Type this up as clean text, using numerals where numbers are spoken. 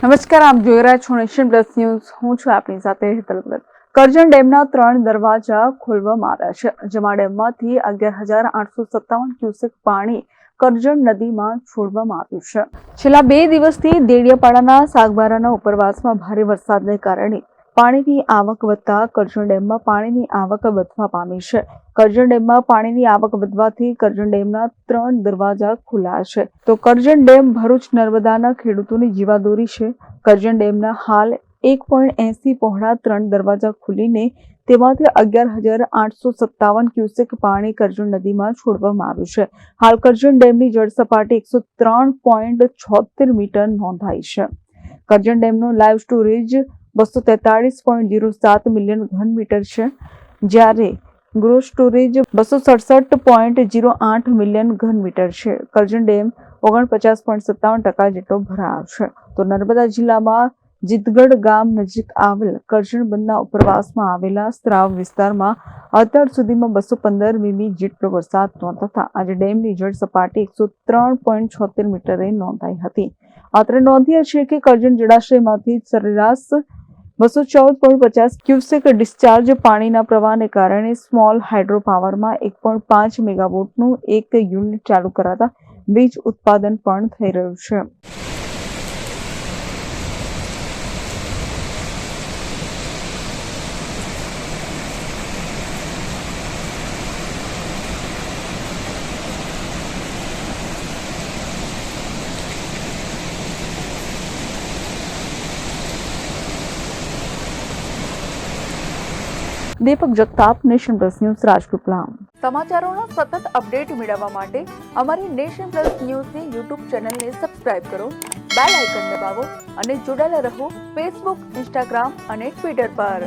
નમસ્કાર, આપ જોઈ રહ્યા છો નેશન પ્લસ ન્યૂઝ. હું છું આપની સાથે હેતલ ભગત. કરજણ ડેમના 3 દરવાજા ખોલવામાં આવ્યા છે, જેમાં ડેમમાંથી 11,857 ક્યુસેક પાણી કરજણ નદીમાં છોડવામાં આવ્યું છે. છેલ્લા 2 દિવસથી દેડિયાપાડાના સાગબારાના ઉપરવાસમાં ભારે વરસાદને કારણે પાણીની આવક વધતા કરજણ ડેમમાં પાણીની આવક વધવા પામી છે. કરજણ ડેમમાં પાણીની આવક વધવાથી કરજણ ડેમના 3 દરવાજા ખુલ્યા છે, તો કરજણ ડેમ ભરૂચ નર્મદાના ખેડૂતોની જીવાદોરી છે. કરજણ ડેમના હાલ 1.80 પહોળા 3 દરવાજા ખુલીને તેમાંથી 11,857 ક્યુસેક પાણી કરજણ નદીમાં છોડવામાં આવ્યું છે. હાલ કરજણ ડેમની જળ સપાટી 103.76 મીટર નોંધાઈ છે. કરજણ ડેમનું લાઈવ સ્ટોરેજ 243.07 મિલિયન ઘન મીટર છે, જ્યારે ગ્રોસ સ્ટોરેજ 267.08 મિલિયન ઘન મીટર છે. કરજણ ડેમ 49.57% જેટલો ભરાયો છે. તો નર્મદા જિલ્લામાં જીતગઢ ગામ નજીક આવેલ કરજણ બંધના ઉપરવાસમાં આવેલા સ્ત્રાવ વિસ્તારમાં અત્યાર સુધીમાં 215 મીમી જેટલો વરસાદ નોંધાતા આજે ડેમની જળ સપાટી 103.76 મીટરે નોંધાઈ હતી. અત્રે નોંધ્ય છે કે કરજણ જળાશયમાંથી સરેરાશ 214.50 ક્યુસેક ડિસ્ચાર્જ પાણીના પ્રવાહને કારણે સ્મોલ હાઇડ્રો પાવરમાં 1.5 મેગાવોટનું એક યુનિટ ચાલુ કરાતા વીજ ઉત્પાદન પણ થઈ રહ્યું છે. Deepak Jagtap, nation plus news, Rajpipla. સમાચારોના સતત અપડેટ મેળવવા માટે અમારી નેશન પ્લસ ન્યૂઝની યુટ્યુબ ચેનલને સબસ્ક્રાઇબ કરો, બેલ આઇકન દબાવો અને જોડાયેલા રહો ફેસબુક, ઇન્સ્ટાગ્રામ અને ટ્વિટર પર.